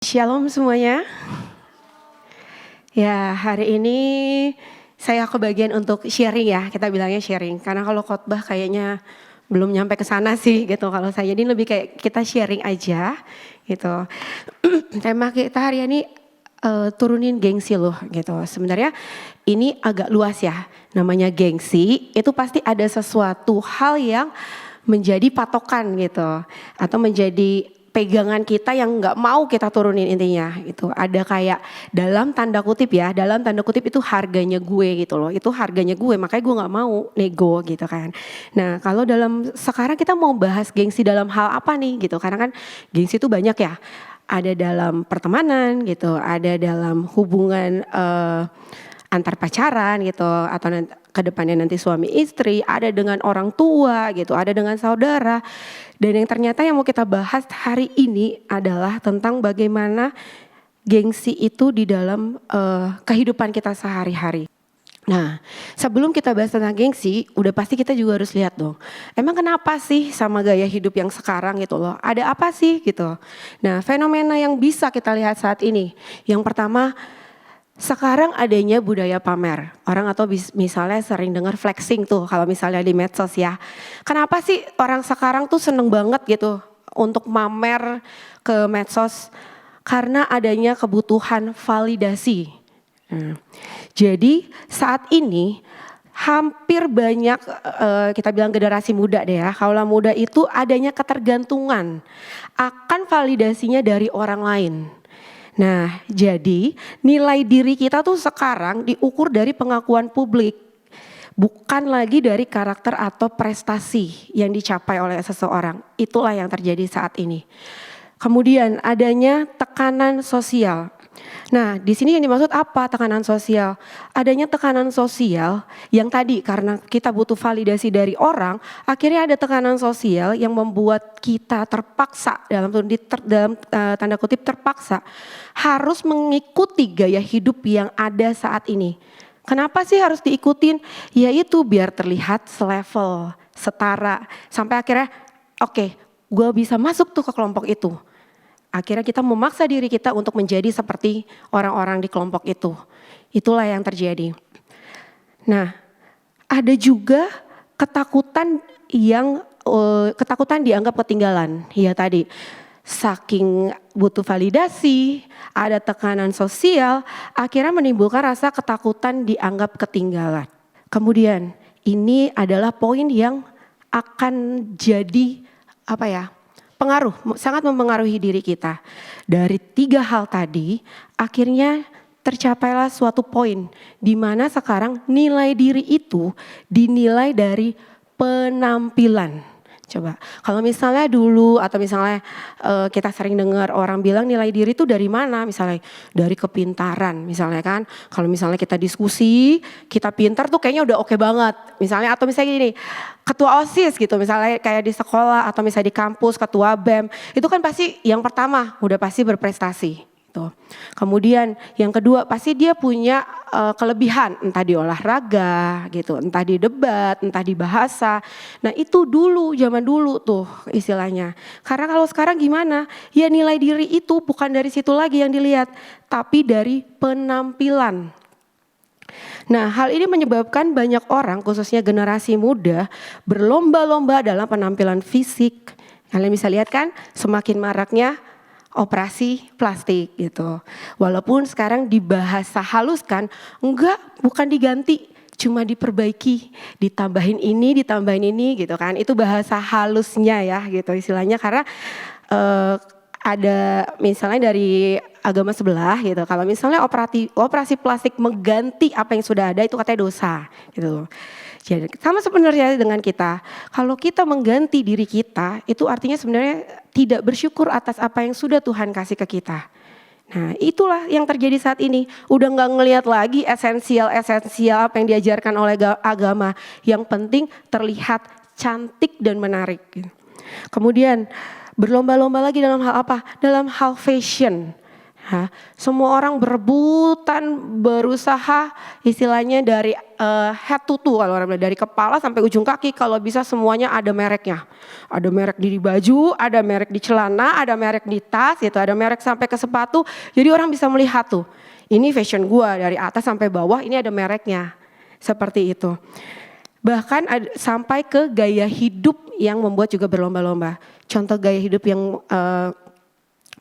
Shalom semuanya. Ya, hari ini saya kebagian untuk sharing ya, kita bilangnya sharing. Karena kalau khotbah kayaknya belum nyampe ke sana sih gitu. Kalau saya ini lebih kayak kita sharing aja gitu. Tema kita hari ini turunin gengsi loh gitu. Sebenarnya ini agak luas ya, namanya gengsi. Itu pasti ada sesuatu hal yang menjadi patokan gitu. Atau menjadi pegangan kita yang nggak mau kita turunin intinya itu ada kayak dalam tanda kutip itu harganya gue gitu loh, itu harganya gue makanya gue nggak mau nego gitu kan. Nah kalau dalam sekarang kita mau bahas gengsi dalam hal apa nih gitu, karena kan gengsi itu banyak ya, ada dalam pertemanan gitu, ada dalam hubungan antar pacaran gitu, atau kedepannya nanti suami istri, ada dengan orang tua gitu, ada dengan saudara. Dan yang ternyata yang mau kita bahas hari ini adalah tentang bagaimana gengsi itu di dalam kehidupan kita sehari-hari. Nah, sebelum kita bahas tentang gengsi, udah pasti kita juga harus lihat dong. Emang kenapa sih sama gaya hidup yang sekarang gitu loh? Ada apa sih gitu? Nah, fenomena yang bisa kita lihat saat ini. Yang pertama, sekarang adanya budaya pamer. Orang atau misalnya sering dengar flexing tuh kalau misalnya di medsos ya. Kenapa sih orang sekarang tuh seneng banget gitu untuk mamer ke medsos? Karena adanya kebutuhan validasi. Jadi saat ini hampir banyak kita bilang generasi muda deh ya. Kalau muda itu adanya ketergantungan akan validasinya dari orang lain. Nah, jadi nilai diri kita tuh sekarang diukur dari pengakuan publik, bukan lagi dari karakter atau prestasi yang dicapai oleh seseorang. Itulah yang terjadi saat ini. Kemudian adanya tekanan sosial. Nah, di sini yang dimaksud apa tekanan sosial? Adanya tekanan sosial yang tadi karena kita butuh validasi dari orang, akhirnya ada tekanan sosial yang membuat kita terpaksa dalam tanda kutip terpaksa harus mengikuti gaya hidup yang ada saat ini. Kenapa sih harus diikutin? Yaitu biar terlihat selevel, setara, sampai akhirnya oke, gue bisa masuk tuh ke kelompok itu. Akhirnya kita memaksa diri kita untuk menjadi seperti orang-orang di kelompok itu. Itulah yang terjadi. Nah, ada juga ketakutan dianggap ketinggalan. Ya tadi, saking butuh validasi, ada tekanan sosial, akhirnya menimbulkan rasa ketakutan dianggap ketinggalan. Kemudian, ini adalah poin yang akan jadi sangat mempengaruhi diri kita. Dari 3 hal tadi, akhirnya tercapailah suatu poin di mana sekarang nilai diri itu dinilai dari penampilan. Coba, kalau misalnya dulu atau misalnya kita sering dengar orang bilang nilai diri itu dari mana? Misalnya dari kepintaran, misalnya kan. Kalau misalnya kita diskusi, kita pintar tuh kayaknya udah oke banget. Misalnya atau misalnya gini, ketua OSIS gitu, misalnya kayak di sekolah atau misalnya di kampus, ketua BEM, itu kan pasti yang pertama udah pasti berprestasi. Gitu. Kemudian yang kedua pasti dia punya kelebihan, entah di olahraga gitu, entah di debat, entah di bahasa. Nah itu dulu, zaman dulu tuh istilahnya. Karena kalau sekarang gimana? Ya nilai diri itu bukan dari situ lagi yang dilihat, tapi dari penampilan. Nah hal ini menyebabkan banyak orang khususnya generasi muda berlomba-lomba dalam penampilan fisik. Kalian bisa lihat kan semakin maraknya operasi plastik gitu. Walaupun sekarang dibahasa haluskan, bukan diganti, cuma diperbaiki, ditambahin ini gitu kan. Itu bahasa halusnya ya gitu istilahnya, karena ada misalnya dari agama sebelah gitu. Kalau misalnya operasi plastik mengganti apa yang sudah ada itu katanya dosa gitu. Jadi sama sebenarnya dengan kita, kalau kita mengganti diri kita itu artinya sebenarnya tidak bersyukur atas apa yang sudah Tuhan kasih ke kita. Nah itulah yang terjadi saat ini, udah gak ngelihat lagi esensial apa yang diajarkan oleh agama. Yang penting terlihat cantik dan menarik. Kemudian berlomba-lomba lagi dalam hal apa? Dalam hal fashion. Semua orang berebutan, berusaha istilahnya dari head to toe, kalau orang bilang dari kepala sampai ujung kaki, kalau bisa semuanya ada mereknya. Ada merek di baju, ada merek di celana, ada merek di tas gitu, ada merek sampai ke sepatu. Jadi orang bisa melihat tuh, ini fashion gua dari atas sampai bawah, ini ada mereknya. Seperti itu. Bahkan sampai ke gaya hidup yang membuat juga berlomba-lomba. Contoh gaya hidup yang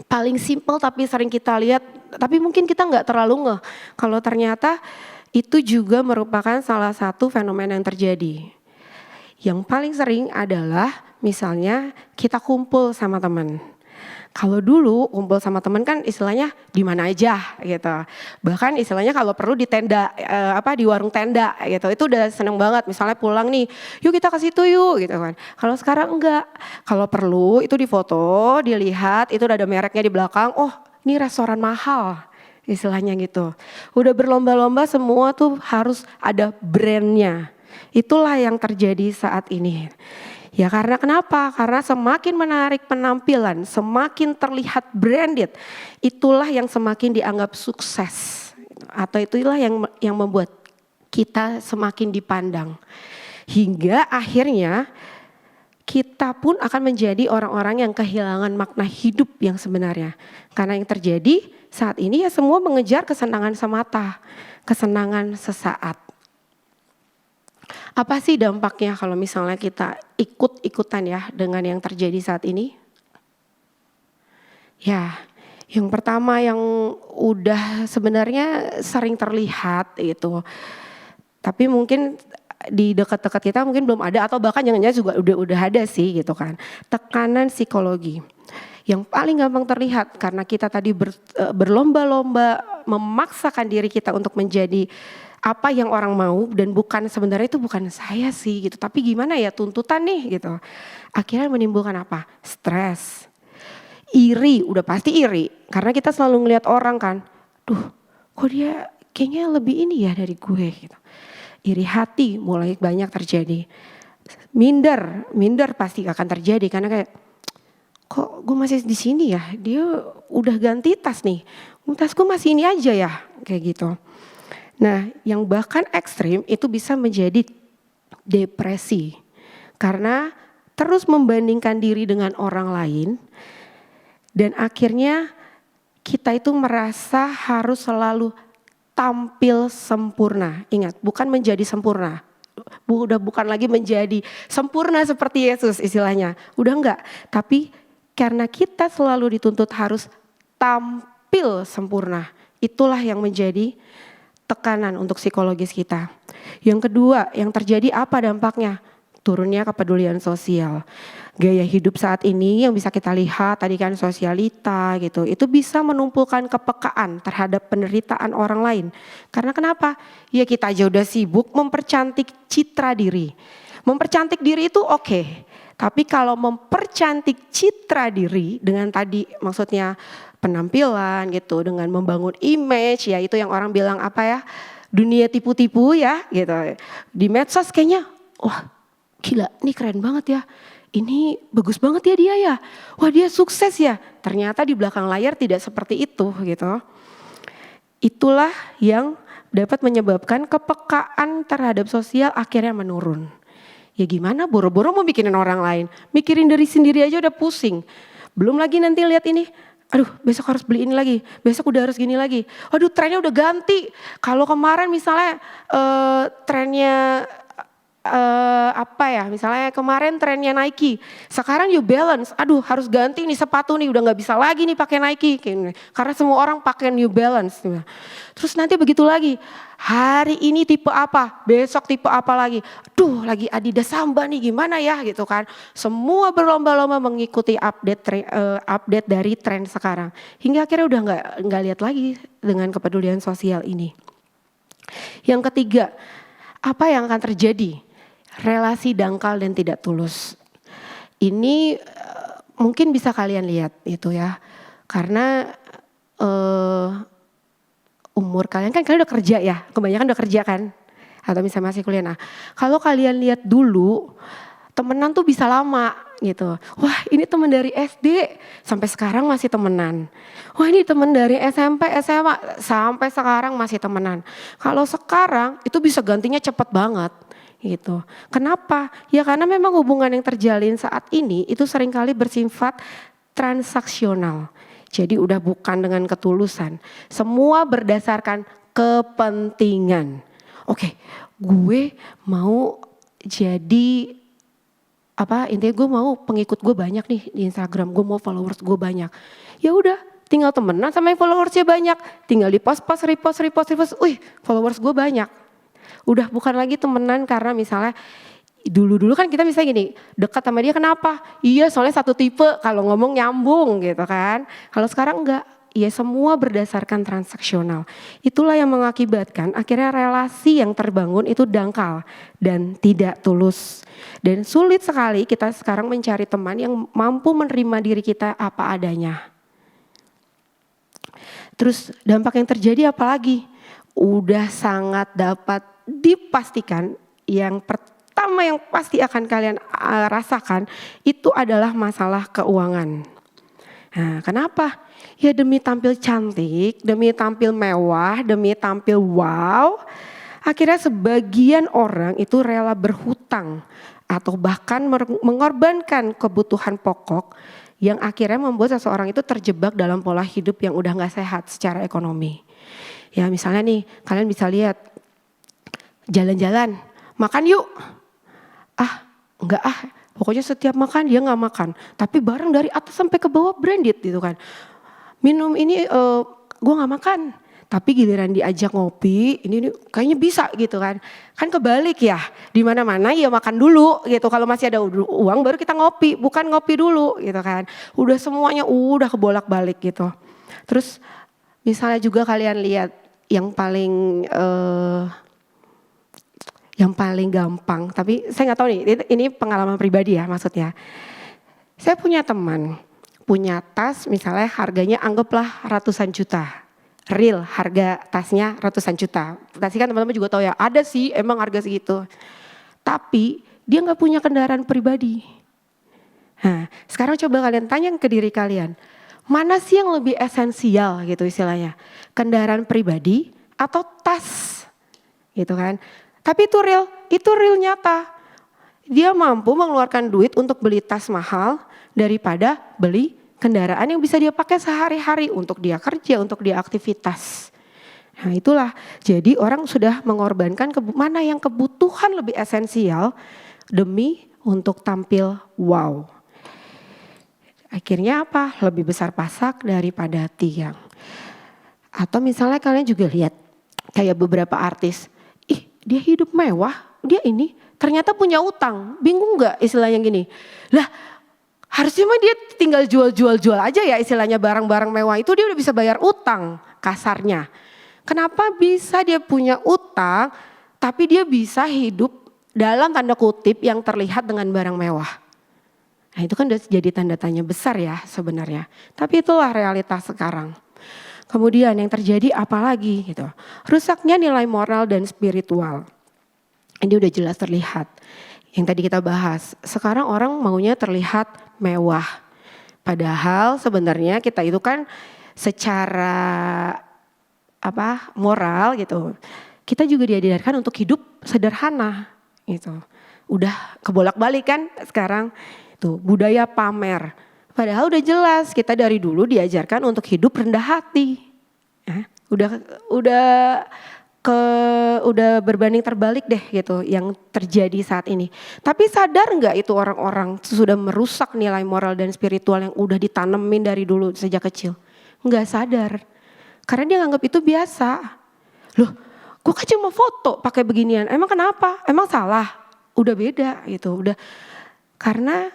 paling simpel tapi sering kita lihat, tapi mungkin kita nggak terlalu ngeh kalau ternyata itu juga merupakan salah satu fenomena yang terjadi. Yang paling sering adalah misalnya kita kumpul sama teman. Kalau dulu kumpul sama teman kan istilahnya di mana aja gitu. Bahkan istilahnya kalau perlu di tenda, di warung tenda gitu. Itu udah seneng banget. Misalnya pulang nih, yuk kita ke situ yuk gitu kan. Kalau sekarang enggak. Kalau perlu itu difoto, dilihat, itu udah ada mereknya di belakang. Oh, ini restoran mahal. Istilahnya gitu. Udah berlomba-lomba semua tuh harus ada brandnya. Itulah yang terjadi saat ini. Ya karena kenapa? Karena semakin menarik penampilan, semakin terlihat branded, itulah yang semakin dianggap sukses. Atau itulah yang membuat kita semakin dipandang. Hingga akhirnya kita pun akan menjadi orang-orang yang kehilangan makna hidup yang sebenarnya. Karena yang terjadi saat ini ya semua mengejar kesenangan semata, kesenangan sesaat. Apa sih dampaknya kalau misalnya kita ikut-ikutan ya dengan yang terjadi saat ini? Ya, yang pertama yang udah sebenarnya sering terlihat itu, tapi mungkin di dekat-dekat kita mungkin belum ada atau bahkan jangan-jangan juga udah ada sih gitu kan. Tekanan psikologi. Yang paling gampang terlihat karena kita tadi berlomba-lomba memaksakan diri kita untuk menjadi apa yang orang mau dan sebenarnya itu bukan saya sih gitu, tapi gimana ya tuntutan nih gitu. Akhirnya menimbulkan apa? Stres, iri, udah pasti iri karena kita selalu ngelihat orang kan, duh kok dia kayaknya lebih ini ya dari gue gitu. Iri hati mulai banyak terjadi, minder pasti akan terjadi karena kayak kok gue masih di sini ya, dia udah ganti tas nih, tasku masih ini aja ya kayak gitu. Nah, yang bahkan ekstrim itu bisa menjadi depresi karena terus membandingkan diri dengan orang lain dan akhirnya kita itu merasa harus selalu tampil sempurna. Ingat, bukan menjadi sempurna. Udah bukan lagi menjadi sempurna seperti Yesus istilahnya. Udah enggak, tapi karena kita selalu dituntut harus tampil sempurna. Itulah yang menjadi tekanan untuk psikologis kita. Yang kedua, yang terjadi apa dampaknya? Turunnya kepedulian sosial. Gaya hidup saat ini yang bisa kita lihat tadi kan sosialita gitu. Itu bisa menumpukan kepekaan terhadap penderitaan orang lain. Karena kenapa? Ya kita aja udah sibuk mempercantik citra diri. Mempercantik diri itu oke. Tapi kalau mempercantik citra diri dengan tadi maksudnya penampilan gitu, dengan membangun image ya itu yang orang bilang apa ya, dunia tipu-tipu ya gitu. Di medsos kayaknya wah gila ini keren banget ya, ini bagus banget ya dia ya, wah dia sukses ya. Ternyata di belakang layar tidak seperti itu gitu. Itulah yang dapat menyebabkan kepekaan terhadap sosial akhirnya menurun. Ya gimana boro-boro mau mikirin orang lain, mikirin diri sendiri aja udah pusing. Belum lagi nanti lihat ini, aduh besok harus beli ini lagi, besok udah harus gini lagi. Aduh trennya udah ganti. Kalau kemarin misalnya trennya misalnya kemarin trennya Nike, sekarang New Balance, aduh harus ganti nih sepatu nih, udah gak bisa lagi nih pakai Nike, karena semua orang pakai New Balance. Terus nanti begitu lagi, hari ini tipe apa, besok tipe apa lagi, aduh lagi Adidas Samba nih gimana ya gitu kan. Semua berlomba-lomba mengikuti update dari tren sekarang, hingga akhirnya udah nggak lihat lagi dengan kepedulian sosial ini. Yang ketiga, apa yang akan terjadi? Relasi dangkal dan tidak tulus. Ini mungkin bisa kalian lihat itu ya. Karena umur kalian kan kalian udah kerja ya. Kebanyakan udah kerja kan. Atau misalnya masih kuliah. Nah, kalau kalian lihat dulu temenan tuh bisa lama gitu. Wah ini teman dari SD sampai sekarang masih temenan. Wah ini teman dari SMP, SMA sampai sekarang masih temenan. Kalau sekarang itu bisa gantinya cepet banget gitu. Kenapa? Ya karena memang hubungan yang terjalin saat ini itu seringkali bersifat transaksional. Jadi udah bukan dengan ketulusan. Semua berdasarkan kepentingan. Oke, gue mau jadi intinya gue mau pengikut gue banyak nih di Instagram, gue mau followers gue banyak. Ya udah, tinggal temenan sama yang followersnya banyak, tinggal di post, repost, followers gue banyak. Udah bukan lagi temenan karena misalnya dulu kan kita misalnya gini, dekat sama dia kenapa? Iya soalnya satu tipe, kalau ngomong nyambung gitu kan. Kalau sekarang enggak. Ya semua berdasarkan transaksional. Itulah yang mengakibatkan akhirnya relasi yang terbangun itu dangkal dan tidak tulus. Dan sulit sekali kita sekarang mencari teman yang mampu menerima diri kita apa adanya. Terus dampak yang terjadi apalagi? Udah sangat dapat dipastikan yang pertama yang pasti akan kalian rasakan itu adalah masalah keuangan. Nah, kenapa? Ya demi tampil cantik, demi tampil mewah, demi tampil wow, akhirnya sebagian orang itu rela berhutang atau bahkan mengorbankan kebutuhan pokok yang akhirnya membuat seseorang itu terjebak dalam pola hidup yang udah gak sehat secara ekonomi. Ya misalnya nih, kalian bisa lihat jalan-jalan, makan yuk. Enggak pokoknya setiap makan dia gak makan. Tapi barang dari atas sampai ke bawah branded gitu kan. Minum ini gue gak makan. Tapi giliran diajak ngopi, ini kayaknya bisa gitu kan. Kan kebalik ya, di mana-mana ya makan dulu gitu. Kalau masih ada uang baru kita ngopi, bukan ngopi dulu gitu kan. Udah semuanya udah kebolak-balik gitu. Terus misalnya juga kalian lihat yang paling gampang, tapi saya nggak tahu nih, ini pengalaman pribadi ya maksudnya. Saya punya teman, punya tas misalnya harganya anggaplah ratusan juta. Real harga tasnya ratusan juta. Pasti kan teman-teman juga tahu ya, ada sih emang harga segitu. Tapi dia nggak punya kendaraan pribadi. Nah, sekarang coba kalian tanya ke diri kalian, mana sih yang lebih esensial gitu istilahnya? Kendaraan pribadi atau tas? Gitu kan. Tapi itu real nyata. Dia mampu mengeluarkan duit untuk beli tas mahal daripada beli kendaraan yang bisa dia pakai sehari-hari untuk dia kerja, untuk dia aktivitas. Nah itulah, jadi orang sudah mengorbankan mana yang kebutuhan lebih esensial demi untuk tampil wow. Akhirnya apa? Lebih besar pasak daripada tiang. Atau misalnya kalian juga lihat kayak beberapa artis, dia hidup mewah, dia ini ternyata punya utang. Bingung gak istilahnya gini? Lah harusnya mah dia tinggal jual aja ya istilahnya barang-barang mewah itu dia udah bisa bayar utang kasarnya. Kenapa bisa dia punya utang tapi dia bisa hidup dalam tanda kutip yang terlihat dengan barang mewah? Nah itu kan udah jadi tanda tanya besar ya sebenarnya. Tapi itulah realitas sekarang. Kemudian yang terjadi apalagi gitu. Rusaknya nilai moral dan spiritual. Ini udah jelas terlihat. Yang tadi kita bahas. Sekarang orang maunya terlihat mewah. Padahal sebenarnya kita itu kan secara moral gitu. Kita juga diajarkan untuk hidup sederhana gitu. Udah kebolak-balik kan sekarang. Tuh budaya pamer. Padahal udah jelas kita dari dulu diajarkan untuk hidup rendah hati. Ya, udah berbanding terbalik deh gitu yang terjadi saat ini. Tapi sadar nggak itu orang-orang sudah merusak nilai moral dan spiritual yang udah ditanemin dari dulu sejak kecil? Nggak sadar. Karena dia nganggap itu biasa. Loh, gue kan cuma foto pakai beginian. Emang kenapa? Emang salah? Udah beda gitu. Udah karena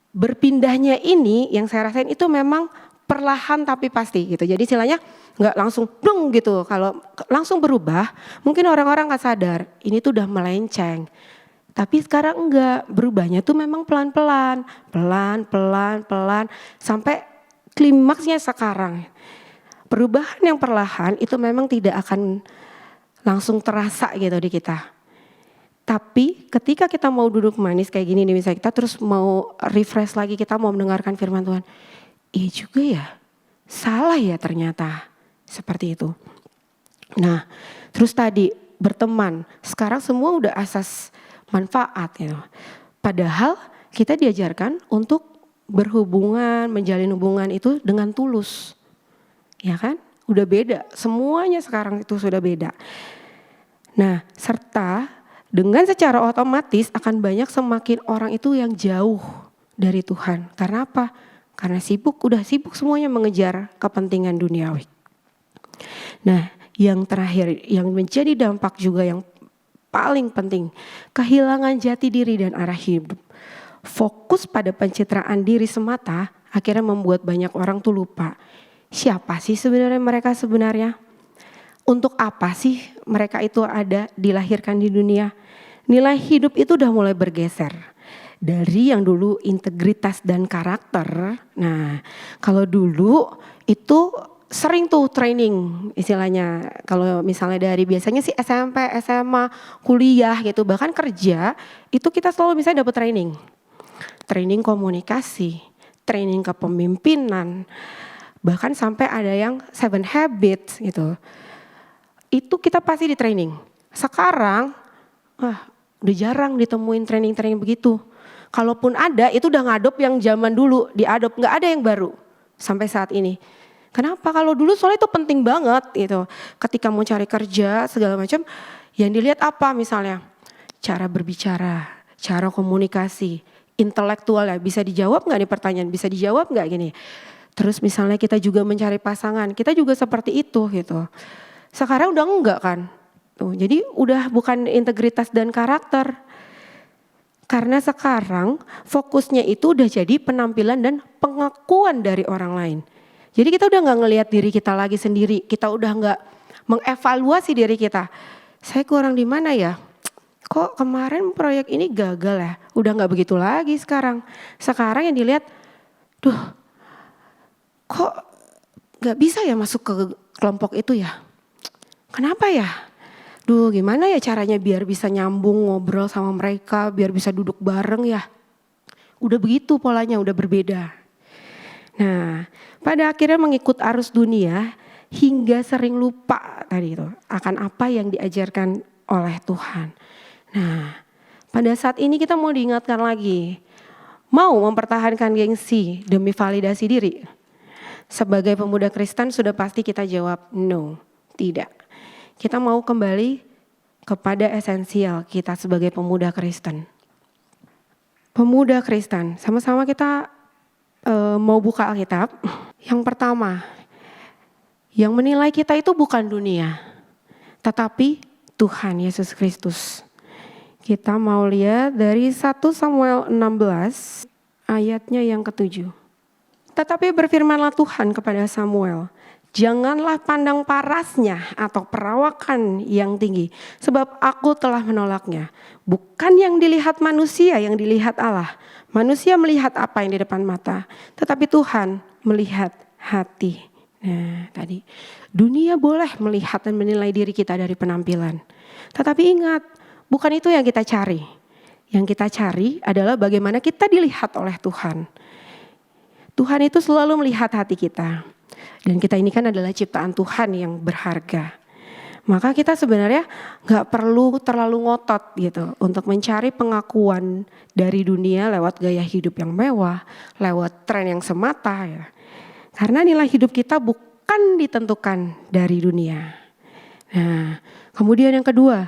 berpindahnya ini yang saya rasain itu memang perlahan tapi pasti gitu. Jadi istilahnya nggak langsung dong gitu. Kalau langsung berubah mungkin orang-orang nggak sadar ini tuh udah melenceng. Tapi sekarang enggak, berubahnya tuh memang pelan-pelan sampai klimaksnya sekarang. Perubahan yang perlahan itu memang tidak akan langsung terasa gitu di kita. Tapi ketika kita mau duduk manis kayak gini nih, misalnya kita terus mau refresh lagi, kita mau mendengarkan firman Tuhan. Iya juga ya, salah ya ternyata, seperti itu. Nah, terus tadi berteman, sekarang semua udah asas manfaat gitu. Padahal kita diajarkan untuk berhubungan, menjalin hubungan itu dengan tulus. Ya kan? Udah beda, semuanya sekarang itu sudah beda. Nah, serta dengan secara otomatis akan banyak semakin orang itu yang jauh dari Tuhan. Karena apa? Karena udah sibuk semuanya mengejar kepentingan duniawi. Nah, yang terakhir, yang menjadi dampak juga yang paling penting, kehilangan jati diri dan arah hidup. Fokus pada pencitraan diri semata akhirnya membuat banyak orang tuh lupa. Siapa sih sebenarnya mereka sebenarnya? Untuk apa sih mereka itu ada, dilahirkan di dunia? Nilai hidup itu udah mulai bergeser. Dari yang dulu integritas dan karakter. Nah, kalau dulu itu sering tuh training istilahnya. Kalau misalnya dari biasanya sih SMP, SMA, kuliah gitu, bahkan kerja, itu kita selalu misalnya dapat training. Training komunikasi, training kepemimpinan, bahkan sampai ada yang 7 habits gitu. Itu kita pasti di training. Sekarang, udah jarang ditemuin training-training begitu. Kalaupun ada, itu udah ngadop yang zaman dulu, diadop, nggak ada yang baru sampai saat ini. Kenapa? Kalau dulu soalnya itu penting banget gitu. Ketika mau cari kerja segala macam, yang dilihat apa misalnya? Cara berbicara, cara komunikasi, intelektual ya, bisa dijawab nggak nih pertanyaan? Bisa dijawab nggak gini? Terus misalnya kita juga mencari pasangan, kita juga seperti itu gitu. Sekarang udah enggak kan? Tuh, jadi udah bukan integritas dan karakter. Karena sekarang fokusnya itu udah jadi penampilan dan pengakuan dari orang lain. Jadi kita udah gak ngelihat diri kita lagi sendiri. Kita udah gak mengevaluasi diri kita. Saya kurang di mana ya? Kok kemarin proyek ini gagal ya? Udah gak begitu lagi sekarang. Sekarang yang dilihat, kok gak bisa ya masuk ke kelompok itu ya? Kenapa ya? Gimana ya caranya biar bisa nyambung ngobrol sama mereka, biar bisa duduk bareng ya. Udah begitu polanya, udah berbeda. Nah, pada akhirnya mengikut arus dunia hingga sering lupa tadi itu akan apa yang diajarkan oleh Tuhan. Nah, pada saat ini kita mau diingatkan lagi, mau mempertahankan gengsi demi validasi diri. Sebagai pemuda Kristen sudah pasti kita jawab no, tidak. Kita mau kembali kepada esensial kita sebagai pemuda Kristen. Pemuda Kristen, sama-sama kita mau buka Alkitab. Yang pertama, yang menilai kita itu bukan dunia, tetapi Tuhan Yesus Kristus. Kita mau lihat dari 1 Samuel 16 ayatnya yang ke-7. Tetapi berfirmanlah Tuhan kepada Samuel, janganlah pandang parasnya atau perawakan yang tinggi, sebab aku telah menolaknya. Bukan yang dilihat manusia, yang dilihat Allah. Manusia melihat apa yang di depan mata, tetapi Tuhan melihat hati. Nah tadi, dunia boleh melihat dan menilai diri kita dari penampilan. Tetapi ingat, bukan itu yang kita cari. Yang kita cari adalah bagaimana kita dilihat oleh Tuhan. Tuhan itu selalu melihat hati kita. Dan kita ini kan adalah ciptaan Tuhan yang berharga. Maka kita sebenarnya gak perlu terlalu ngotot gitu untuk mencari pengakuan dari dunia lewat gaya hidup yang mewah, lewat tren yang semata ya. Karena nilai hidup kita bukan ditentukan dari dunia. Nah, kemudian yang kedua,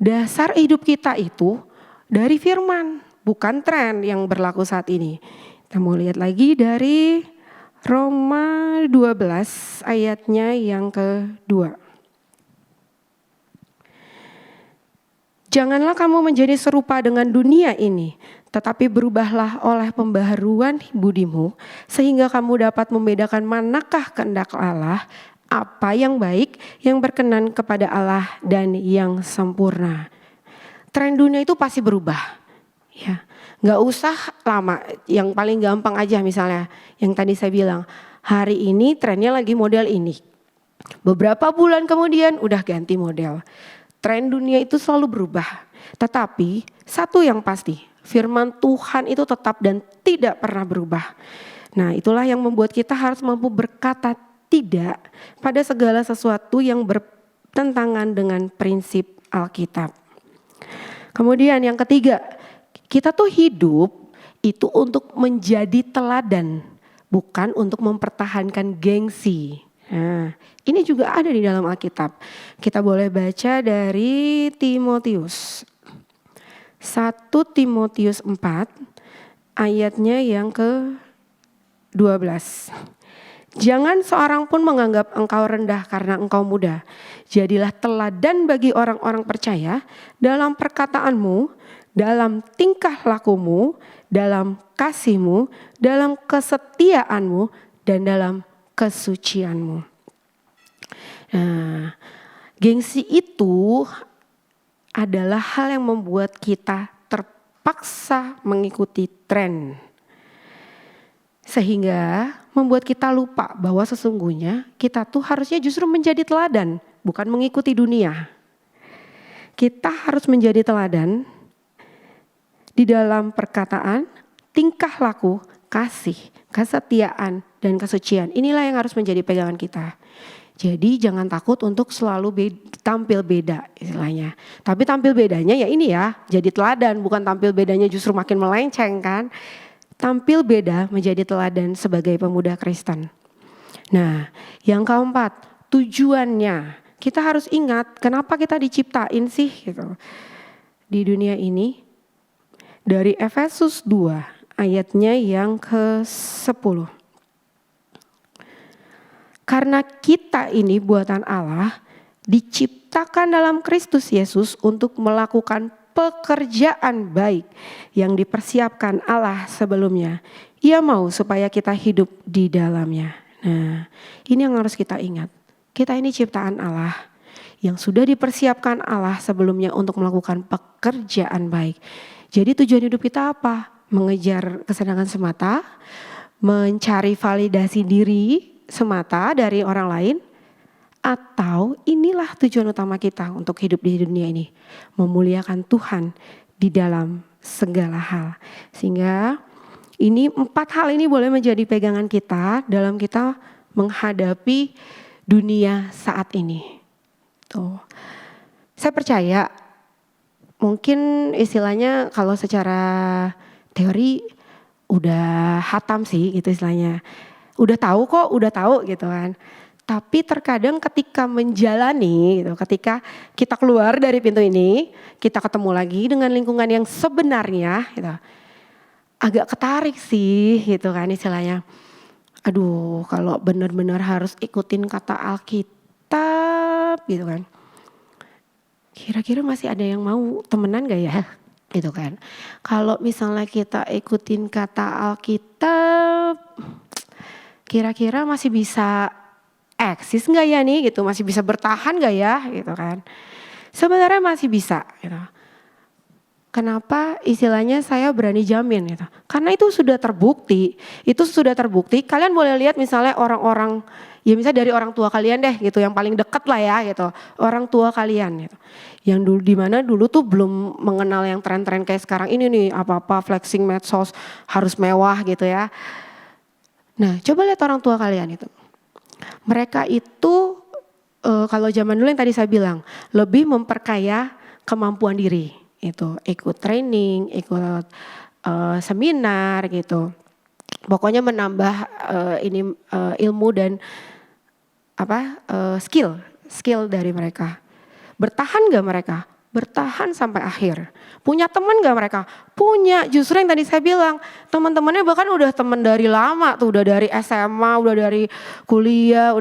dasar hidup kita itu dari firman, bukan tren yang berlaku saat ini. Kita mau lihat lagi dari Roma 12 ayatnya yang kedua. Janganlah kamu menjadi serupa dengan dunia ini, tetapi berubahlah oleh pembaharuan budimu, sehingga kamu dapat membedakan manakah kehendak Allah, apa yang baik, yang berkenan kepada Allah dan yang sempurna. Tren dunia itu pasti berubah. Ya, nggak usah lama, yang paling gampang aja misalnya, yang tadi saya bilang, hari ini trennya lagi model ini. Beberapa bulan kemudian udah ganti model. Tren dunia itu selalu berubah. Tetapi satu yang pasti, firman Tuhan itu tetap dan tidak pernah berubah. Nah, itulah yang membuat kita harus mampu berkata tidak pada segala sesuatu yang bertentangan dengan prinsip Alkitab. Kemudian yang ketiga, kita tuh hidup itu untuk menjadi teladan, bukan untuk mempertahankan gengsi. Nah, ini juga ada di dalam Alkitab. Kita boleh baca dari Timotius. 1 Timotius 4 ayatnya yang ke-12. Jangan seorang pun menganggap engkau rendah karena engkau muda. Jadilah teladan bagi orang-orang percaya dalam perkataanmu, dalam tingkah lakumu, dalam kasihmu, dalam kesetiaanmu, dan dalam kesucianmu. Nah, gengsi itu adalah hal yang membuat kita terpaksa mengikuti tren. Sehingga membuat kita lupa bahwa sesungguhnya kita tuh harusnya justru menjadi teladan, bukan mengikuti dunia. Kita harus menjadi teladan di dalam perkataan, tingkah laku, kasih, kesetiaan, dan kesucian. Inilah yang harus menjadi pegangan kita. Jadi jangan takut untuk selalu tampil beda istilahnya. Tapi tampil bedanya ya ini ya, jadi teladan, bukan tampil bedanya justru makin melenceng kan. Tampil beda menjadi teladan sebagai pemuda Kristen. Nah, yang keempat, tujuannya. Kita harus ingat kenapa kita diciptain sih gitu. Di dunia ini. Dari Efesus 2 ayatnya yang ke-10. Karena kita ini buatan Allah diciptakan dalam Kristus Yesus untuk melakukan pekerjaan baik yang dipersiapkan Allah sebelumnya. Ia mau supaya kita hidup di dalamnya. Nah, ini yang harus kita ingat. Kita ini ciptaan Allah yang sudah dipersiapkan Allah sebelumnya untuk melakukan pekerjaan baik. Jadi tujuan hidup kita apa? Mengejar kesenangan semata, mencari validasi diri semata dari orang lain, atau inilah tujuan utama kita untuk hidup di dunia ini, memuliakan Tuhan di dalam segala hal. Sehingga ini 4 hal ini boleh menjadi pegangan kita dalam kita menghadapi dunia saat ini. Tuh. Saya percaya mungkin istilahnya kalau secara teori udah hatam sih gitu istilahnya. Udah tahu gitu kan. Tapi terkadang ketika menjalani gitu, ketika kita keluar dari pintu ini, kita ketemu lagi dengan lingkungan yang sebenarnya gitu. Agak ketarik sih gitu kan istilahnya. Aduh, kalau benar-benar harus ikutin kata Alkitab gitu kan. Kira-kira masih ada yang mau temenan gak ya? Gitu kan. Kalau misalnya kita ikutin kata Alkitab, kira-kira masih bisa eksis gak ya nih gitu, masih bisa bertahan gak ya gitu kan. Sebenarnya masih bisa gitu. Kenapa istilahnya saya berani jamin gitu. Karena itu sudah terbukti, kalian boleh lihat misalnya orang-orang, ya misalnya dari orang tua kalian deh gitu, yang paling dekat lah ya gitu. Orang tua kalian gitu. Yang dulu dimana dulu tuh belum mengenal yang tren-tren kayak sekarang ini nih, apa-apa flexing medsos harus mewah gitu ya. Nah coba lihat orang tua kalian itu. Mereka itu kalau zaman dulu yang tadi saya bilang lebih memperkaya kemampuan diri, itu ikut training, ikut seminar gitu. Pokoknya menambah ilmu dan skill dari mereka. Bertahan gak mereka? Bertahan sampai akhir. Punya teman gak mereka? Punya. Justru yang tadi saya bilang, teman-temannya bahkan udah teman dari lama tuh, udah dari SMA, udah dari kuliah,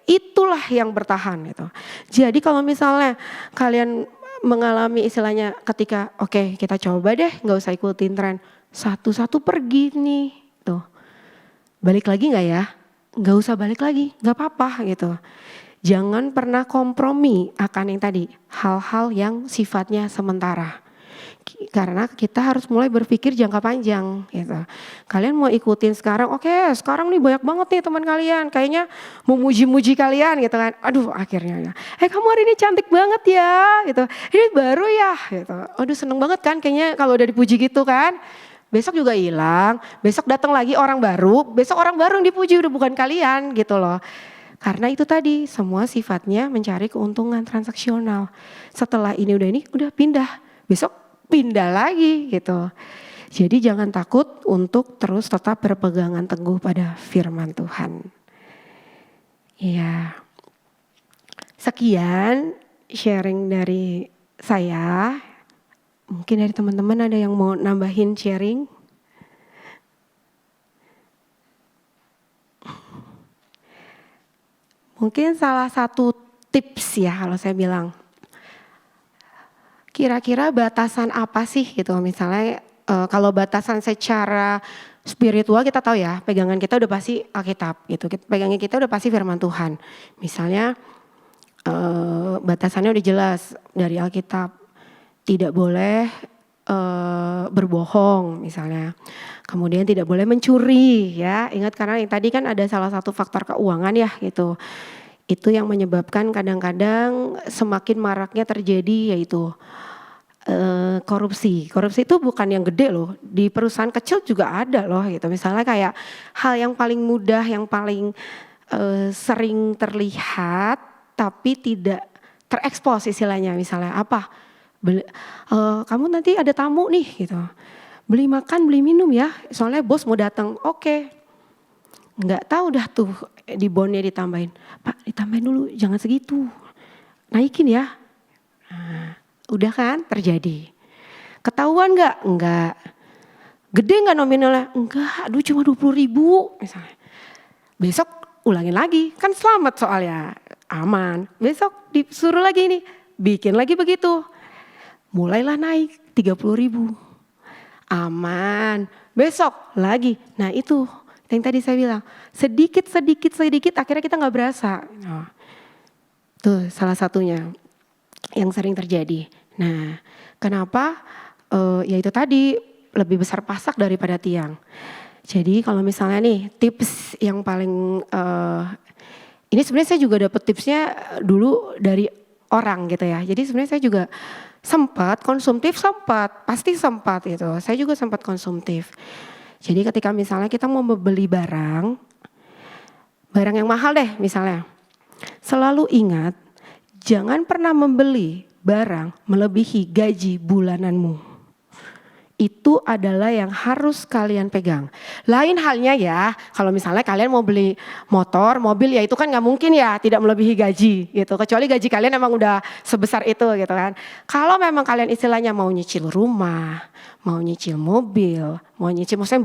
itulah yang bertahan gitu. Jadi kalau misalnya kalian mengalami istilahnya ketika oke, kita coba deh gak usah ikutin tren, satu-satu pergi nih tuh. Balik lagi gak ya? Gak usah balik lagi, gak apa-apa gitu. Jangan pernah kompromi akan yang tadi, hal-hal yang sifatnya sementara. Karena kita harus mulai berpikir jangka panjang gitu. Kalian mau ikutin sekarang, oke, sekarang nih banyak banget nih teman kalian, kayaknya memuji-muji kalian gitu kan. Aduh akhirnya ya, kamu hari ini cantik banget ya gitu. Ini baru ya gitu. Aduh seneng banget kan kayaknya kalau udah dipuji gitu kan. Besok juga hilang, besok datang lagi orang baru, besok orang baru yang dipuji udah bukan kalian gitu loh. Karena itu tadi semua sifatnya mencari keuntungan transaksional. Setelah ini udah pindah, besok pindah lagi gitu. Jadi jangan takut untuk terus tetap berpegangan teguh pada firman Tuhan. Ya, sekian sharing dari saya. Mungkin dari teman-teman ada yang mau nambahin sharing? Mungkin salah satu tips ya kalau saya bilang. Kira-kira batasan apa sih gitu misalnya kalau batasan secara spiritual kita tahu ya pegangan kita udah pasti Alkitab gitu. Pegangan kita udah pasti firman Tuhan. Misalnya batasannya udah jelas dari Alkitab. Tidak boleh berbohong misalnya. Kemudian tidak boleh mencuri ya. Ingat karena yang tadi kan ada salah satu faktor keuangan ya gitu. Itu yang menyebabkan kadang-kadang semakin maraknya terjadi yaitu korupsi. Korupsi itu bukan yang gede loh. Di perusahaan kecil juga ada loh gitu. Misalnya kayak hal yang paling mudah, yang paling sering terlihat tapi tidak terekspos istilahnya. Misalnya apa? Kamu nanti ada tamu nih gitu. Beli makan, beli minum ya. Soalnya bos mau datang. Oke. Nggak tahu dah tuh di bonnya ditambahin. Pak ditambahin dulu jangan segitu. Naikin ya. Nah, udah kan terjadi. Ketahuan nggak? Enggak. Gede nggak nominalnya? Enggak. Aduh cuma 20.000 misalnya. Besok ulangin lagi. Kan selamat soalnya. Aman. Besok disuruh lagi nih. Bikin lagi begitu. Mulailah naik 30.000. Aman. Besok lagi. Nah itu. Yang tadi saya bilang, sedikit akhirnya kita gak berasa. Nah, tuh salah satunya yang sering terjadi. Nah kenapa? Ya itu tadi lebih besar pasak daripada tiang. Jadi kalau misalnya nih tips yang paling, ini sebenarnya saya juga dapat tipsnya dulu dari orang gitu ya. Jadi sebenarnya saya juga sempat konsumtif, pasti sempat gitu. Saya juga sempat konsumtif. Jadi ketika misalnya kita mau membeli barang yang mahal deh misalnya. Selalu ingat, jangan pernah membeli barang melebihi gaji bulananmu. Itu adalah yang harus kalian pegang. Lain halnya ya, kalau misalnya kalian mau beli motor, mobil ya itu kan gak mungkin ya tidak melebihi gaji gitu. Kecuali gaji kalian emang udah sebesar itu gitu kan. Kalau memang kalian istilahnya mau nyicil rumah, mau nyicil mobil, mau nyicil maksudnya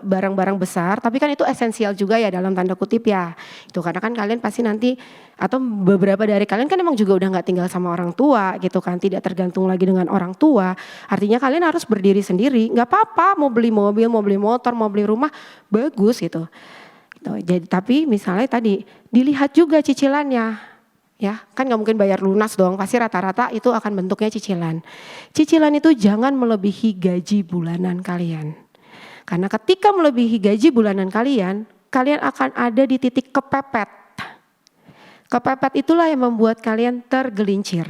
barang-barang besar. Tapi kan itu esensial juga ya dalam tanda kutip ya. Itu karena kan kalian pasti nanti atau beberapa dari kalian kan emang juga udah gak tinggal sama orang tua gitu kan. Tidak tergantung lagi dengan orang tua. Artinya kalian harus berdiri sendiri. Gak apa-apa mau beli mobil, mau beli motor, mau beli rumah. Bagus gitu. Jadi tapi misalnya tadi dilihat juga cicilannya. Ya kan gak mungkin bayar lunas dong. Pasti rata-rata itu akan bentuknya cicilan. Cicilan itu jangan melebihi gaji bulanan kalian. Karena ketika melebihi gaji bulanan kalian akan ada di titik kepepet. Kepepet itulah yang membuat kalian tergelincir.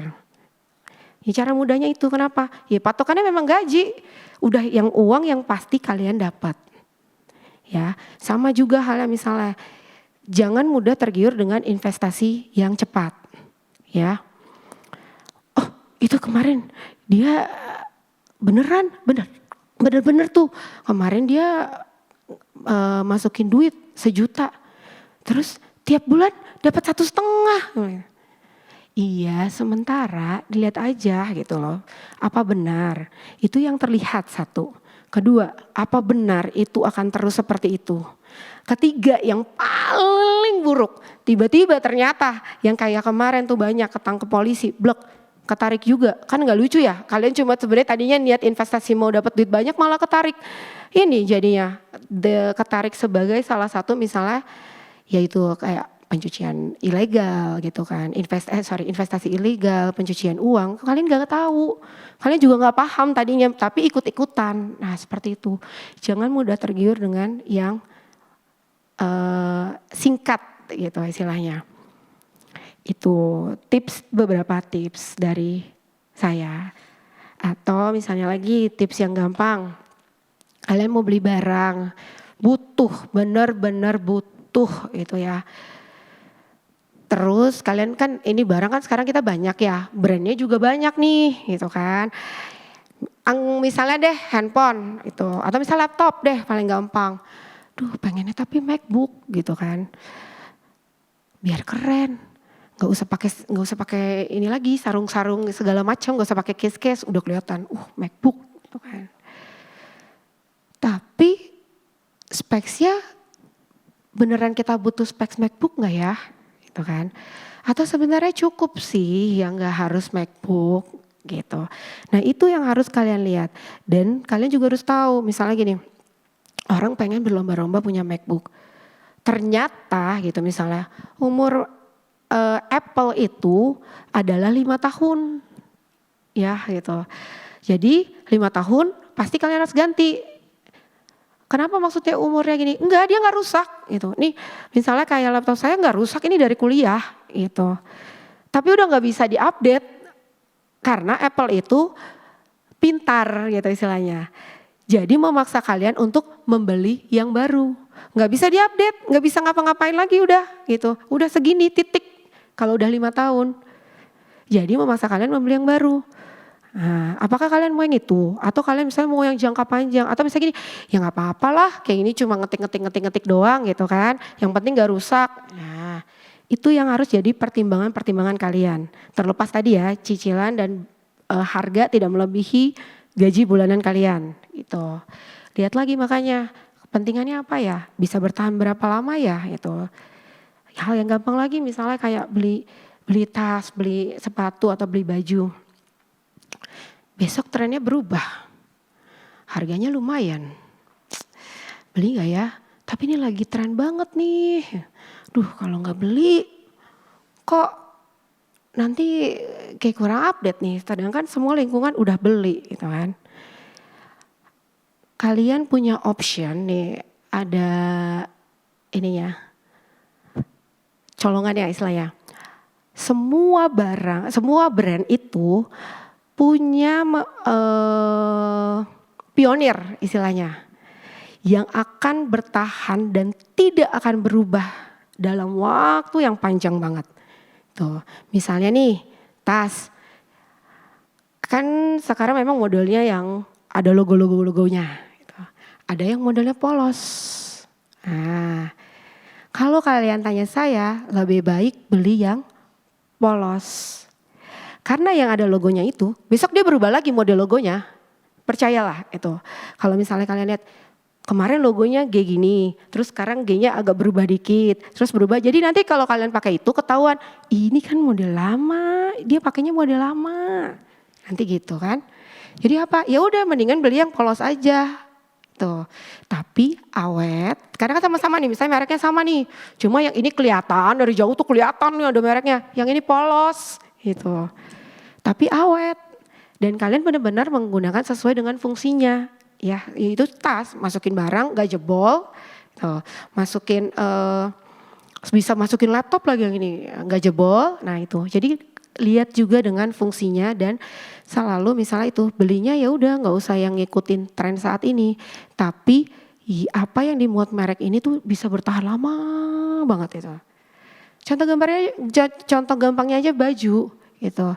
Ya, cara mudahnya itu kenapa? Ya patokannya memang gaji. Udah yang uang yang pasti kalian dapat. Ya, sama juga halnya misalnya jangan mudah tergiur dengan investasi yang cepat. Ya. Oh, itu kemarin dia bener tuh. Kemarin dia masukin duit 1 juta. Terus tiap bulan dapat 1,5. Iya, sementara dilihat aja gitu loh. Apa benar? Itu yang terlihat satu. Kedua, apa benar itu akan terus seperti itu? Ketiga, yang paling buruk, tiba-tiba ternyata yang kayak kemarin tuh banyak ketangkep polisi, blok, ketarik juga. Kan gak lucu ya, kalian cuma sebenarnya tadinya niat investasi mau dapat duit banyak malah ketarik. Ini jadinya ketarik sebagai salah satu misalnya yaitu kayak pencucian ilegal gitu kan, investasi ilegal, pencucian uang, kalian gak tahu, kalian juga gak paham tadinya, tapi ikut-ikutan. Nah seperti itu, jangan mudah tergiur dengan yang singkat gitu istilahnya. Itu beberapa tips dari saya. Atau misalnya lagi tips yang gampang, kalian mau beli barang, butuh, benar-benar butuh itu ya. Terus kalian kan ini barang kan sekarang kita banyak ya, brandnya juga banyak nih gitu kan. Misalnya deh handphone itu, atau misalnya laptop deh paling gampang. Duh pengennya tapi MacBook gitu kan, biar keren. Gak usah pakai ini lagi sarung-sarung segala macam, gak usah pakai case-case, udah kelihatan, MacBook gitu kan. Tapi speksnya beneran kita butuh speks MacBook gak ya? Gitu kan. Atau sebenarnya cukup sih yang gak harus MacBook gitu. Nah itu yang harus kalian lihat. Dan kalian juga harus tahu misalnya gini, orang pengen berlomba-lomba punya MacBook. Ternyata gitu misalnya umur Apple itu adalah 5 tahun. Ya gitu. Jadi 5 tahun pasti kalian harus ganti. Kenapa maksudnya umurnya gini? Enggak, dia gak rusak gitu. Nih misalnya kayak laptop saya gak rusak ini dari kuliah gitu. Tapi udah gak bisa diupdate karena Apple itu pintar gitu istilahnya. Jadi memaksa kalian untuk membeli yang baru. Gak bisa diupdate, gak bisa ngapa-ngapain lagi udah gitu. Udah segini titik kalau udah 5 tahun. Jadi memaksa kalian membeli yang baru. Nah, apakah kalian mau yang itu? Atau kalian misalnya mau yang jangka panjang? Atau misalnya gini, ya gak apa-apa lah kayak ini cuma ngetik doang gitu kan. Yang penting gak rusak. Nah itu yang harus jadi pertimbangan kalian. Terlepas tadi ya cicilan dan harga tidak melebihi gaji bulanan kalian. Itu. Lihat lagi makanya kepentingannya apa ya? Bisa bertahan berapa lama ya? Itu. Hal yang gampang lagi misalnya kayak beli tas, beli sepatu atau beli baju. Besok trennya berubah, harganya lumayan, beli gak ya? Tapi ini lagi tren banget nih, kalau gak beli kok nanti kayak kurang update nih, sedangkan semua lingkungan udah beli gitu kan. Kalian punya option nih, ada ininya, colongannya istilahnya. Semua brand itu punya pionir istilahnya yang akan bertahan dan tidak akan berubah dalam waktu yang panjang banget. Tuh, misalnya nih tas, kan sekarang memang modelnya yang ada logonya. Gitu. Ada yang modelnya polos. Nah, kalau kalian tanya saya, lebih baik beli yang polos. Karena yang ada logonya itu, besok dia berubah lagi model logonya. Percayalah itu. Kalau misalnya kalian lihat, kemarin logonya G gini, terus sekarang G-nya agak berubah dikit, terus berubah. Jadi nanti kalau kalian pakai itu ketahuan, ini kan model lama, dia pakainya model lama. Nanti gitu kan. Jadi apa? Ya udah mendingan beli yang polos aja. Tuh. Tapi awet, karena kan sama-sama nih, misalnya mereknya sama nih. Cuma yang ini kelihatan, dari jauh tuh kelihatan nih ada mereknya. Yang ini polos gitu. Tapi awet dan kalian benar-benar menggunakan sesuai dengan fungsinya ya, itu tas, masukin barang gak jebol, masukin bisa masukin laptop lagi yang ini gak jebol. Nah itu jadi lihat juga dengan fungsinya dan selalu misalnya itu belinya ya udah nggak usah yang ngikutin tren saat ini, tapi apa yang dimuat merek ini tuh bisa bertahan lama banget itu. Contoh gampangnya aja baju gitu.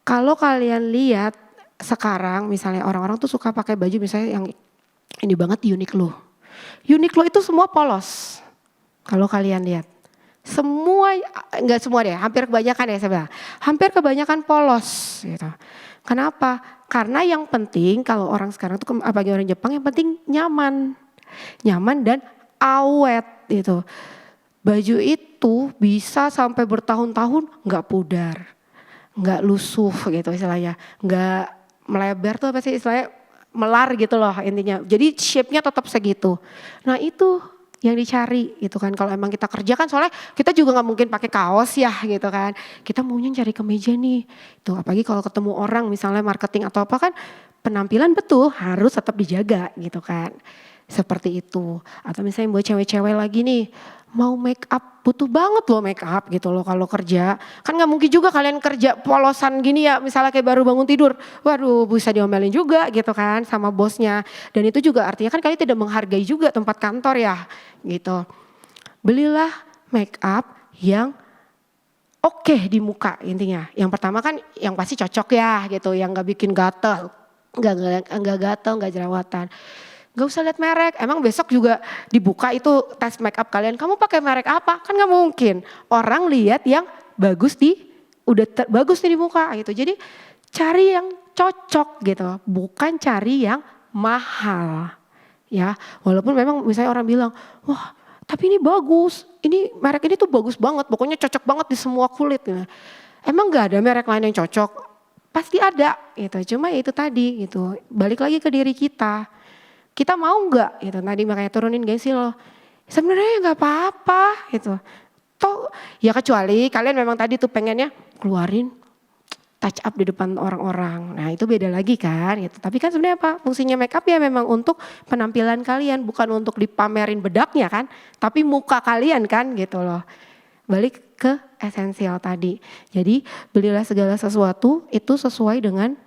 Kalau kalian lihat sekarang misalnya orang-orang tuh suka pakai baju misalnya yang ini banget Uniqlo. Uniqlo itu semua polos. Kalau kalian lihat. Semua, enggak semua deh, hampir kebanyakan ya saya bilang. Hampir kebanyakan polos gitu. Kenapa? Karena yang penting kalau orang sekarang tuh apalagi orang Jepang yang penting nyaman. Nyaman dan awet gitu. Baju itu bisa sampai bertahun-tahun enggak pudar. Enggak lusuh gitu istilahnya, enggak melebar tuh apa sih istilahnya, melar gitu loh intinya. Jadi shape-nya tetap segitu. Nah itu yang dicari gitu kan. Kalau emang kita kerja kan soalnya kita juga nggak mungkin pakai kaos ya gitu kan. Kita maunya cari kemeja nih. Tuh apalagi kalau ketemu orang misalnya marketing atau apa kan penampilan betul harus tetap dijaga gitu kan. Seperti itu. Atau misalnya buat cewek-cewek lagi nih mau make up, butuh banget loh make up gitu loh kalau kerja. Kan gak mungkin juga kalian kerja polosan gini ya misalnya kayak baru bangun tidur. Waduh bisa diomelin juga gitu kan sama bosnya. Dan itu juga artinya kan kalian tidak menghargai juga tempat kantor ya gitu. Belilah make up yang oke di muka intinya. Yang pertama kan yang pasti cocok ya gitu, yang gak bikin gatel. Gak gatel, gak jerawatan. Gak usah lihat merek, emang besok juga dibuka itu tes make up kalian, kamu pakai merek apa? Kan gak mungkin. Orang lihat yang bagus bagus nih di muka gitu. Jadi cari yang cocok gitu, bukan cari yang mahal. Ya, walaupun memang misalnya orang bilang, wah tapi ini bagus, ini merek ini tuh bagus banget, pokoknya cocok banget di semua kulit. Gitu. Emang gak ada merek lain yang cocok? Pasti ada gitu, cuma ya itu tadi gitu, balik lagi ke diri kita. Kita mau nggak gitu, tadi makanya turunin gengsi loh. Sebenarnya nggak apa-apa gitu. Toh ya kecuali kalian memang tadi tuh pengennya keluarin touch up di depan orang-orang. Nah itu beda lagi kan gitu. Tapi kan sebenarnya apa? Fungsinya make up ya memang untuk penampilan kalian, bukan untuk dipamerin bedaknya kan. Tapi muka kalian kan gitu loh. Balik ke esensial tadi. Jadi belilah segala sesuatu itu sesuai dengan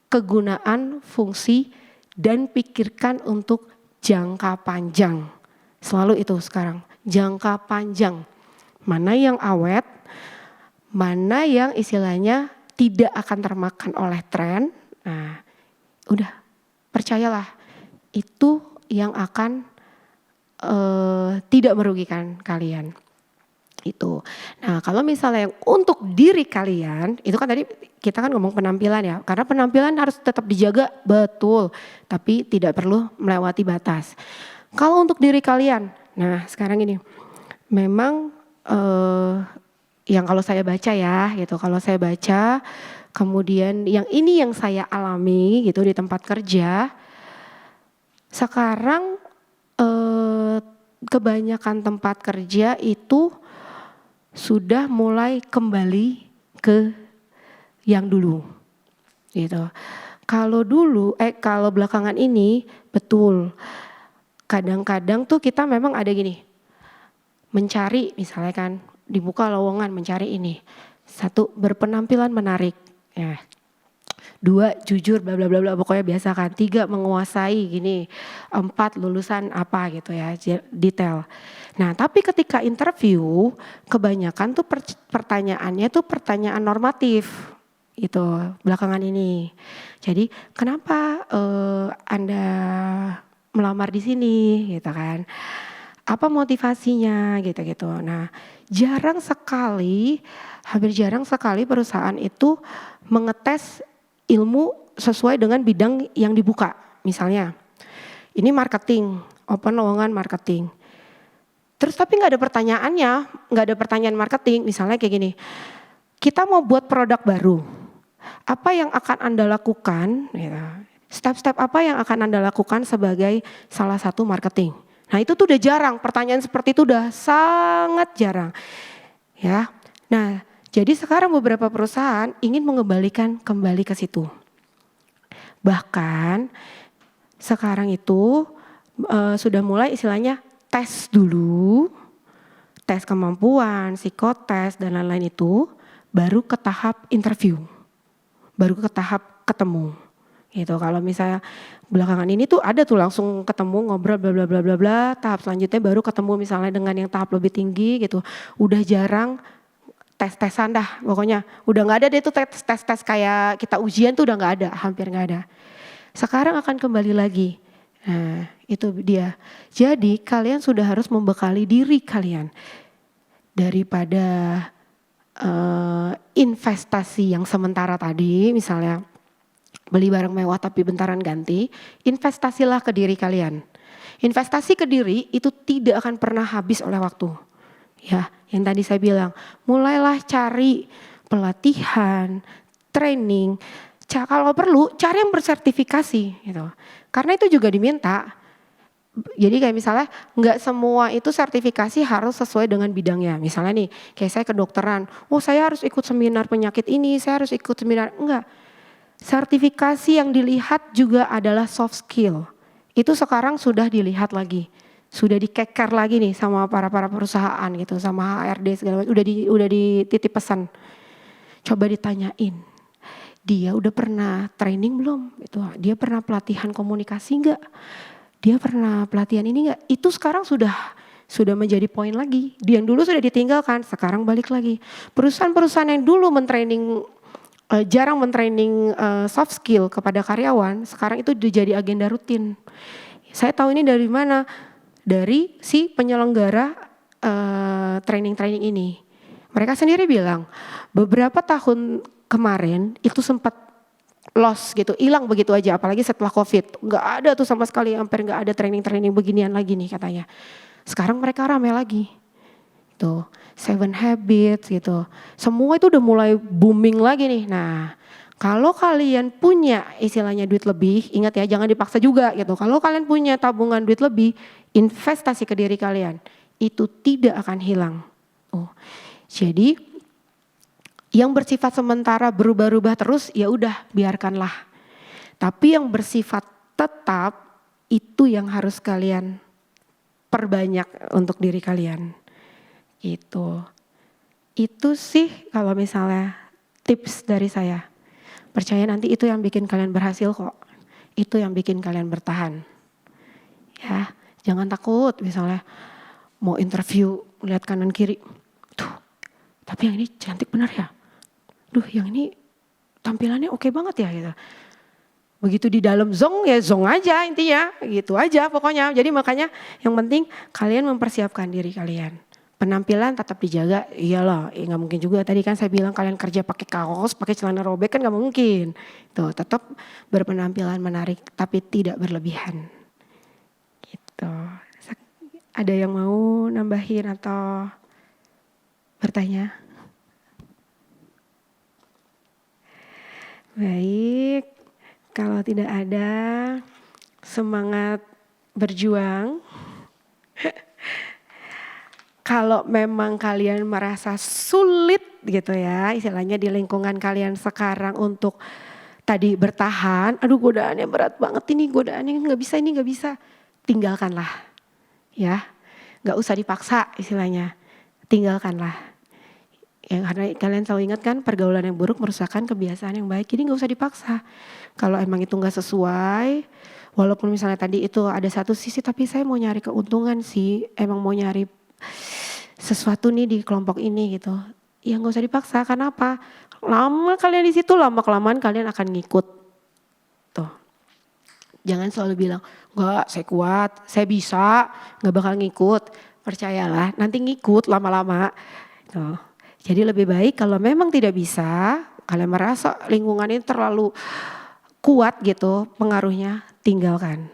kegunaan, fungsi, dan pikirkan untuk jangka panjang. Selalu itu sekarang, jangka panjang. Mana yang awet, mana yang istilahnya tidak akan termakan oleh tren. Nah, udah percayalah itu yang akan tidak merugikan kalian. Itu. Nah kalau misalnya yang untuk diri kalian, itu kan tadi kita kan ngomong penampilan ya. Karena penampilan harus tetap dijaga, betul. Tapi tidak perlu melewati batas. Kalau untuk diri kalian, nah sekarang ini. Memang yang kalau saya baca ya gitu. Kalau saya baca, kemudian yang ini yang saya alami gitu di tempat kerja. Sekarang kebanyakan tempat kerja itu sudah mulai kembali ke yang dulu gitu. Kalau belakangan ini betul. Kadang-kadang tuh kita memang ada gini. Mencari misalnya kan dibuka lowongan mencari ini. 1 berpenampilan menarik ya. 2 jujur bla bla bla bla pokoknya biasa kan. 3 menguasai gini. 4 lulusan apa gitu ya detail. Nah tapi ketika interview kebanyakan tuh pertanyaannya tuh pertanyaan normatif gitu belakangan ini. Jadi kenapa Anda melamar di sini gitu kan. Apa motivasinya gitu-gitu. Nah hampir jarang sekali perusahaan itu mengetes ilmu sesuai dengan bidang yang dibuka. Misalnya ini marketing, open lowongan marketing. Terus tapi gak ada pertanyaannya, gak ada pertanyaan marketing. Misalnya kayak gini, kita mau buat produk baru. Apa yang akan Anda lakukan, step-step apa yang akan Anda lakukan sebagai salah satu marketing. Nah itu tuh udah jarang, pertanyaan seperti itu udah sangat jarang. Ya, nah jadi sekarang beberapa perusahaan ingin mengembalikan kembali ke situ. Bahkan sekarang itu sudah mulai istilahnya tes dulu, tes kemampuan, psikotes dan lain-lain itu, baru ke tahap interview, baru ke tahap ketemu. Gitu. Kalau misalnya belakangan ini tuh ada tuh langsung ketemu ngobrol bla bla bla bla bla, tahap selanjutnya baru ketemu misalnya dengan yang tahap lebih tinggi gitu. Udah jarang tes-tesan dah pokoknya. Udah gak ada deh tuh tes-tes kayak kita ujian tuh udah gak ada, hampir gak ada. Sekarang akan kembali lagi. Nah itu dia. Jadi kalian sudah harus membekali diri kalian. Daripada investasi yang sementara tadi misalnya beli barang mewah tapi bentaran ganti. Investasilah ke diri kalian. Investasi ke diri itu tidak akan pernah habis oleh waktu. Ya, yang tadi saya bilang, mulailah cari pelatihan, training, kalau perlu cari yang bersertifikasi gitu. Karena itu juga diminta. Jadi kayak misalnya nggak semua itu sertifikasi harus sesuai dengan bidangnya. Misalnya nih, kayak saya kedokteran, oh saya harus ikut seminar penyakit ini, saya harus ikut seminar, enggak. Sertifikasi yang dilihat juga adalah soft skill. Itu sekarang sudah dilihat lagi. Sudah dikeker lagi nih sama para perusahaan gitu, sama HRD segala macam, udah dititip pesan. Coba ditanyain, dia udah pernah training belum? Itu dia pernah pelatihan komunikasi enggak? Dia pernah pelatihan ini enggak? Itu sekarang sudah menjadi poin lagi. Dia yang dulu sudah ditinggalkan, sekarang balik lagi. Perusahaan-perusahaan yang dulu jarang mentraining soft skill kepada karyawan, sekarang itu jadi agenda rutin. Saya tahu ini dari mana? Dari si penyelenggara training-training ini. Mereka sendiri bilang, beberapa tahun kemarin itu sempat loss gitu, hilang begitu aja, apalagi setelah COVID. Nggak ada tuh sama sekali, hampir nggak ada training-training beginian lagi nih katanya. Sekarang mereka rame lagi. Tuh, 7 Habits gitu. Semua itu udah mulai booming lagi nih. Nah, kalau kalian punya istilahnya duit lebih, ingat ya jangan dipaksa juga gitu. Kalau kalian punya tabungan duit lebih, investasi ke diri kalian, itu tidak akan hilang. Oh, jadi yang bersifat sementara berubah-ubah terus ya udah biarkanlah. Tapi yang bersifat tetap itu yang harus kalian perbanyak untuk diri kalian. Itu sih kalau misalnya tips dari saya. Percaya nanti itu yang bikin kalian berhasil kok. Itu yang bikin kalian bertahan. Ya, jangan takut misalnya mau interview lihat kanan kiri. Tuh, tapi yang ini cantik benar ya. Duh, yang ini tampilannya oke banget ya gitu. Begitu di dalam zong ya zong aja intinya, gitu aja pokoknya. Jadi makanya yang penting kalian mempersiapkan diri kalian. Penampilan tetap dijaga, iyalah, nggak mungkin juga. Tadi kan saya bilang kalian kerja pakai kaos, pakai celana robek kan nggak mungkin. Tuh, tetap berpenampilan menarik, tapi tidak berlebihan. Gitu. Ada yang mau nambahin atau bertanya? Baik, kalau tidak ada, semangat berjuang. Kalau memang kalian merasa sulit gitu ya, istilahnya di lingkungan kalian sekarang untuk tadi bertahan, aduh godaannya berat banget ini, godaannya nggak bisa, tinggalkanlah ya, nggak usah dipaksa istilahnya, tinggalkanlah. Ya, karena kalian selalu ingat kan pergaulan yang buruk merusakkan kebiasaan yang baik, jadi nggak usah dipaksa. Kalau emang itu nggak sesuai, walaupun misalnya tadi itu ada satu sisi, tapi saya mau nyari keuntungan sih, emang mau nyari sesuatu nih di kelompok ini gitu. Ya nggak usah dipaksa, karena apa? Lama kalian di situ, lama kelamaan kalian akan ngikut. Tuh. Jangan selalu bilang, enggak saya kuat, saya bisa, nggak bakal ngikut. Percayalah, nanti ngikut lama-lama. Tuh. Jadi lebih baik kalau memang tidak bisa, kalian merasa lingkungan ini terlalu kuat gitu pengaruhnya, tinggalkan.